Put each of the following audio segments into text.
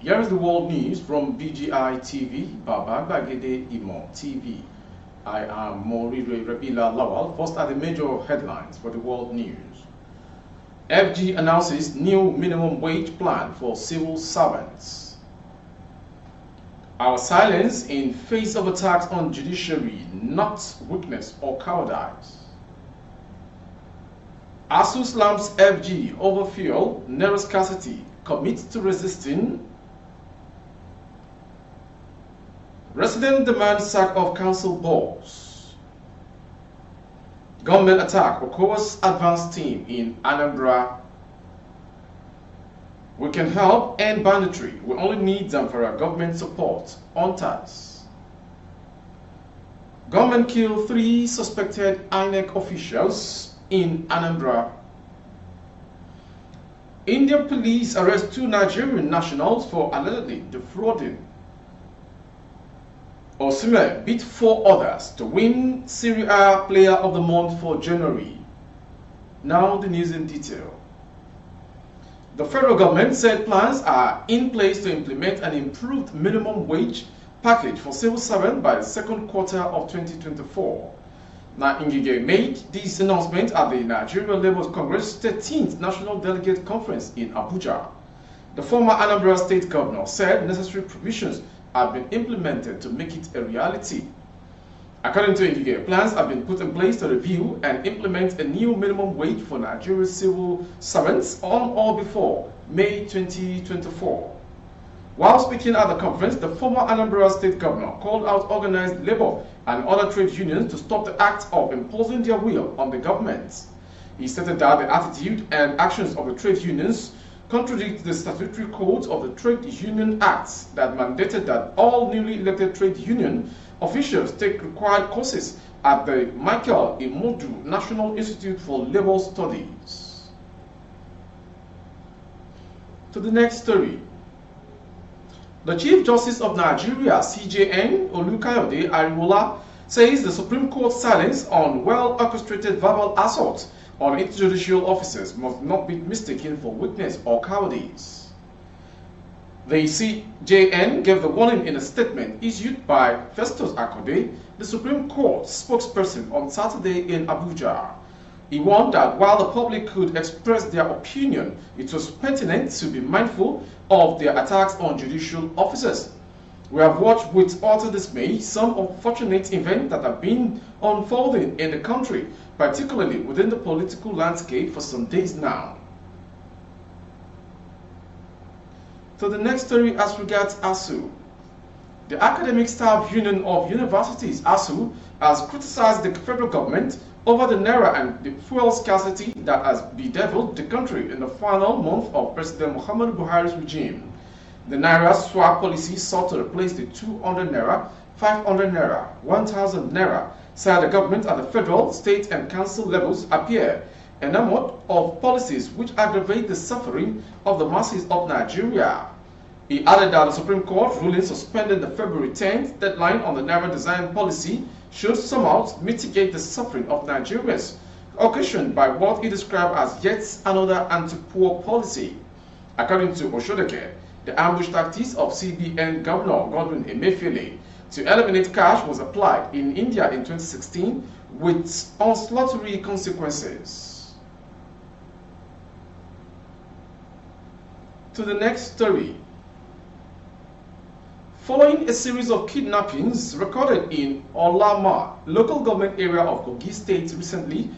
Here is the world news from BGI TV, Baba Bagede Imo TV. I am Morire Rabila Lawal. First are the major headlines for the world news. FG announces new minimum wage plan for civil servants. Our silence in face of attacks on judiciary, not weakness or cowardice. ASUU slams FG over fuel, narrow scarcity, commits to resisting. Resident demand sack of council boards. Government attack Okowa'S advance team in Anambra. We can help end banditry. We only need Zamfara government support. On tax. Government kill 3 suspected Inec officials in Anambra. Indian police arrest 2 Nigerian nationals for allegedly defrauding. Osimhen beat 4 others to win Serie A Player of the Month for January. Now the news in detail. The federal government said plans are in place to implement an improved minimum wage package for civil servants by the second quarter of 2024. Now, Ngige made this announcement at the Nigeria Labour Congress 13th National Delegate Conference in Abuja. The former Anambra State Governor said necessary provisions have been implemented to make it a reality. According to Ngige, plans have been put in place to review and implement a new minimum wage for Nigerian civil servants on or before May 2024. While speaking at the conference, the former Anambra State Governor called out organized labor and other trade unions to stop the act of imposing their will on the government. He stated that the attitude and actions of the trade unions contradict the statutory codes of the Trade Union Acts that mandated that all newly elected trade union officials take required courses at the Michael Imodu National Institute for Labor Studies. To the next story. The Chief Justice of Nigeria, CJN Olukayode Ariwola, says the Supreme Court's silence on well-orchestrated verbal assault on its judicial officers must not be mistaken for weakness or cowardice. The CJN gave the warning in a statement issued by Festus Akode, the Supreme Court spokesperson, on Saturday in Abuja. He warned that while the public could express their opinion, it was pertinent to be mindful of their attacks on judicial officers. We have watched with utter dismay some unfortunate events that have been unfolding in the country, particularly within the political landscape, for some days now. To the next story as regards ASUU. The Academic Staff Union of Universities, ASUU, has criticized the federal government over the naira and the fuel scarcity that has bedeviled the country in the final month of President Muhammadu Buhari's regime. The naira swap policy sought to replace the 200 naira, 500 naira, 1000 naira, said the government at the federal, state and council levels appear enamored of policies which aggravate the suffering of the masses of Nigeria. He added that the Supreme Court ruling suspending the February 10th deadline on the naira design policy should somehow mitigate the suffering of Nigerians, occasioned by what he described as yet another anti-poor policy. According to Oshodeke, the ambush tactics of CBN Governor Godwin Emefiele to eliminate cash was applied in India in 2016 with unslaughterly consequences. To the next story. Following a series of kidnappings recorded in Olama, local government area of Kogi State recently,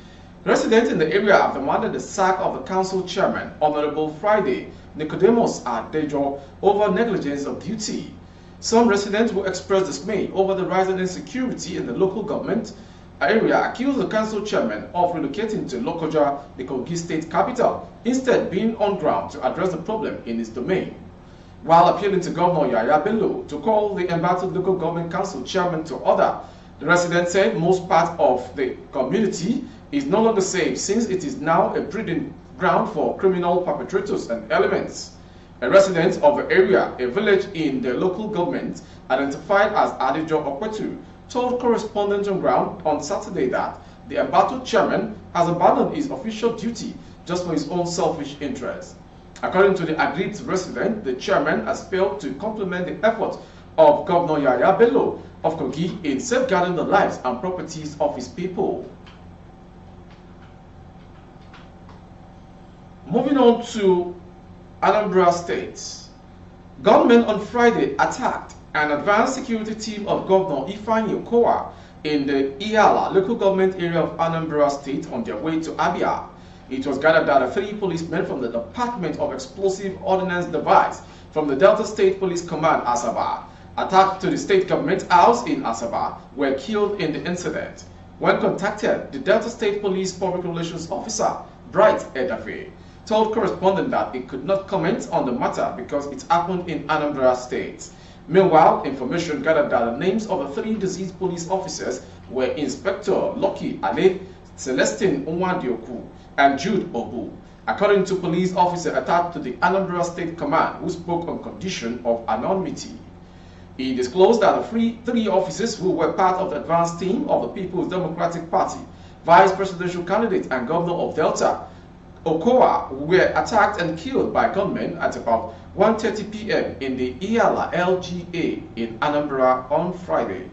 residents in the area have demanded the sack of the council chairman, Honorable Friday Nicodemus Adejo, over negligence of duty. Some residents who expressed dismay over the rising insecurity in the local government area accused the council chairman of relocating to Lokoja, the Kogi State capital, instead being on ground to address the problem in his domain. While appealing to Governor Yaya Bello to call the embattled local government council chairman to order, the resident said most part of the community is no longer safe since it is now a breeding ground for criminal perpetrators and elements. A resident of the area, a village in the local government, identified as Adejo Okwetu, told correspondents on ground on Saturday that the embattled chairman has abandoned his official duty just for his own selfish interests. According to the aggrieved resident, the chairman has failed to compliment the efforts of Governor Yaya Bello of Kogi in safeguarding the lives and properties of his people. Moving on to Anambra State. Gunmen on Friday attacked an advanced security team of Governor Okowa'S in the Iyala local government area of Anambra State on their way to Abia. It was gathered that 3 policemen from the Department of Explosive Ordnance Device from the Delta State Police Command, Asaba, attached to the state government house in Asaba, were killed in the incident. When contacted, the Delta State Police Public Relations Officer, Bright Edafe, told correspondent that it could not comment on the matter because it happened in Anambra State. Meanwhile, information gathered that the names of the 3 deceased police officers were Inspector Lucky Ale, Celestine Nwadioku, and Jude Obu, according to police officer attached to the Anambra State Command, who spoke on condition of anonymity. He disclosed that the 3 officers who were part of the advance team of the People's Democratic Party, vice presidential candidate and governor of Delta, Okowa'S, were attacked and killed by gunmen at about 1:30 p.m. in the Iyala LGA in Anambra on Friday.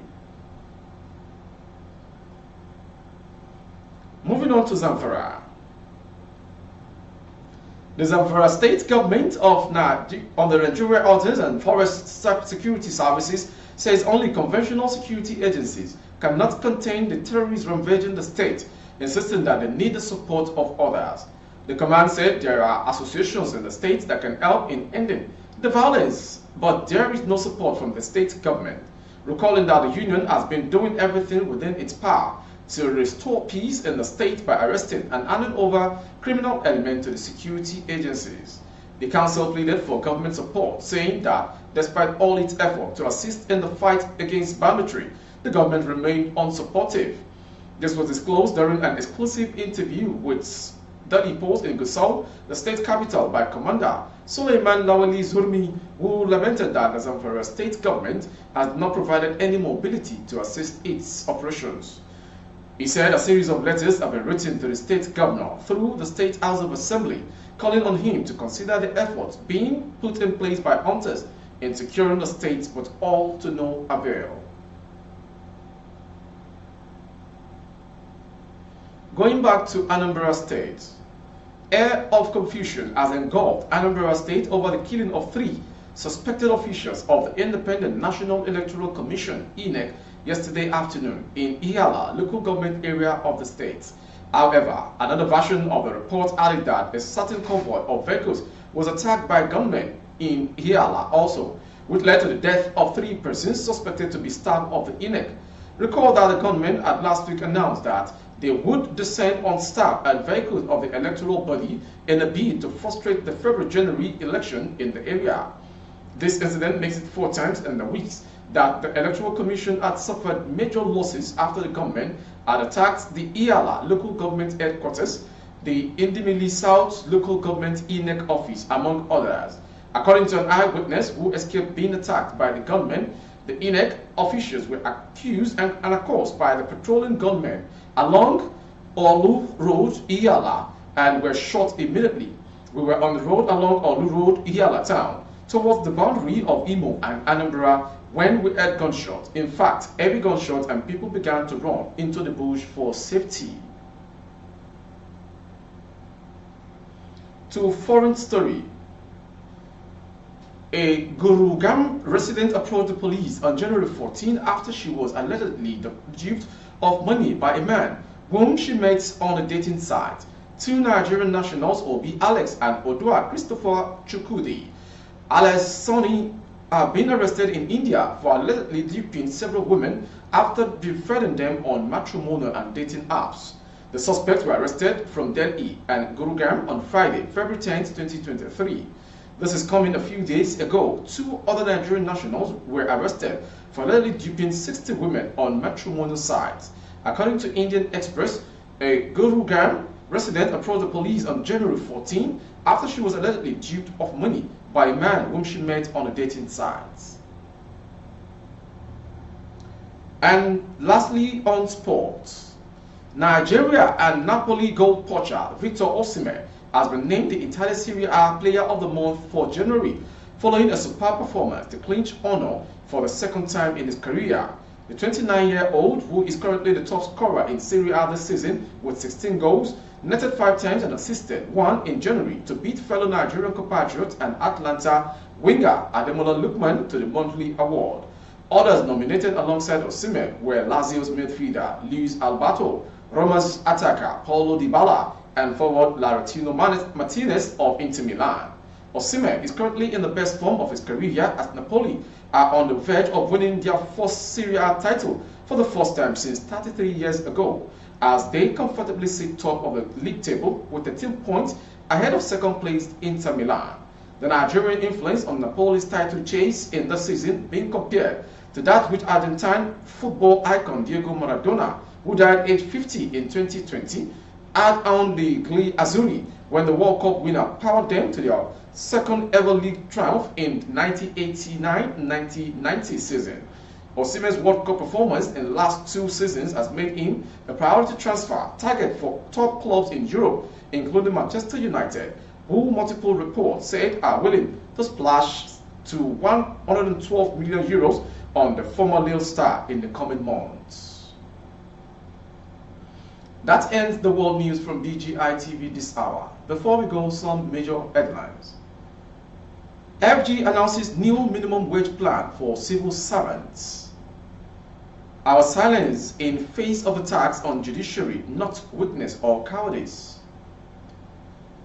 Moving on to Zamfara. The Zamfara state government on the Nigeria Ordnance and Forest Security Services says only conventional security agencies cannot contain the terrorists ravaging the state, insisting that they need the support of others. The command said there are associations in the state that can help in ending the violence, but there is no support from the state government, recalling that the union has been doing everything within its power to restore peace in the state by arresting and handing over criminal elements to the security agencies. The council pleaded for government support, saying that despite all its effort to assist in the fight against banditry, the government remained unsupportive. This was disclosed during an exclusive interview with Daily Post in Gusau, the state capital, by Commander Suleiman Lawali Zurmi, who lamented that the Zamfara state government has not provided any mobility to assist its operations. He said a series of letters have been written to the state governor through the State House of Assembly, calling on him to consider the efforts being put in place by hunters in securing the state, but all to no avail. Going back to Anambra State, air of confusion has engulfed Anambra State over the killing of 3 suspected officials of the Independent National Electoral Commission, Inec, yesterday afternoon in Iyala, local government area of the state. However, another version of the report added that a certain convoy of vehicles was attacked by gunmen in Iyala also, which led to the death of 3 persons suspected to be staff of the Inec. Recall that the gunmen had last week announced that they would descend on staff and vehicles of the electoral body in a bid to frustrate the February-January election in the area. This incident makes it 4 times in the weeks that the Electoral Commission had suffered major losses after the government had attacked the Iyala local government headquarters, the Indimili South local government Inec office, among others. According to an eyewitness who escaped being attacked by the gunmen, the Inec officials were accused and accosted by the patrolling gunmen along Olu Road, Iyala, and were shot immediately. We were on the road along Olu Road, Iyala town, towards the boundary of Imo and Anambra when we heard gunshots. In fact, heavy gunshots, and people began to run into the bush for safety. To foreign story. A Gùnm resident approached the police on January 14 after she was allegedly duped of money by a man whom she met on a dating site. 2 Nigerian nationals, Obi Alex and Odua Christopher Chukwudi, Alex Sonny, have been arrested in India for allegedly duping several women after befriending them on matrimonial and dating apps. The suspects were arrested from Delhi and Gùnm on Friday, February 10, 2023. This is coming a few days ago. 2 other Nigerian nationals were arrested for allegedly duping 60 women on matrimonial sites. According to Indian Express, a Gùnm resident approached the police on January 14 after she was allegedly duped of money by a man whom she met on a dating site. And lastly, on sports, Nigeria and Napoli goal poacher Victor Osimhen has been named the Italia Serie A Player of the Month for January, following a superb performance to clinch honor for the second time in his career. The 29-year-old, who is currently the top scorer in Serie A this season with 16 goals, netted 5 times and assisted 1 in January to beat fellow Nigerian compatriot and Atlanta winger Ademola Lookman to the monthly award. Others nominated alongside Osimhen were Lazio's midfielder Luis Alberto, Roma's attacker Paulo Dybala, and forward Lautaro Martinez of Inter Milan. Osimhen is currently in the best form of his career as Napoli are on the verge of winning their first Serie A title for the first time since 33 years ago, as they comfortably sit top of the league table with 13 points ahead of second place Inter Milan. The Nigerian influence on Napoli's title chase in the season being compared to that which Argentine football icon Diego Maradona, who died aged 50 in 2020, had on the Gli Azzurri when the World Cup winner powered them to their second ever league triumph in 1989-1990 season. Osimhen's World Cup performance in the last 2 seasons has made him a priority transfer target for top clubs in Europe, including Manchester United, who multiple reports said are willing to splash to 112 million euros on the former Lille star in the coming months. That ends the world news from BGI TV this hour. Before we go, some major headlines. FG announces new minimum wage plan for civil servants. Our silence in face of attacks on judiciary, not weakness or cowardice.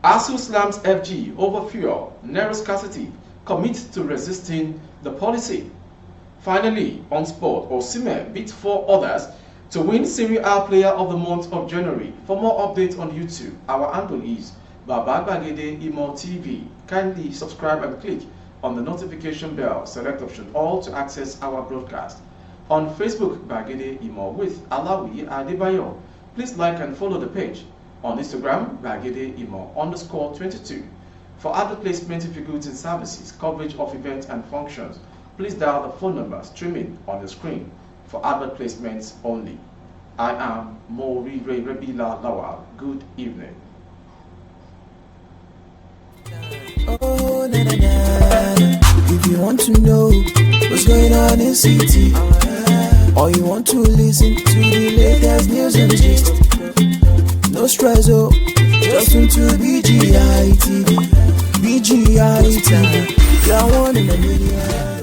ASUU slams FG over fuel, narrow scarcity, commits to resisting the policy. Finally, on sport, Osimhen beat 4 others to win Serie A Player of the Month of January. For more updates on YouTube, our handle is Bagede Imo TV. Kindly subscribe and click on the notification bell. Select option all to access our broadcast. On Facebook, Bagede Imo with Alawi Adebayo. Please like and follow the page. On Instagram, Bagede Imo _22. For other placement of your goods and services, coverage of events and functions, please dial the phone number streaming on the screen for advert placements only. I am Mori Rebila Lawal. Good evening. Oh, na, na, na. If you want to know what's going on in city, or you want to listen to the latest news and gist, no stress, oh, just tune to BGI TV. BGI TV, you're one in a million.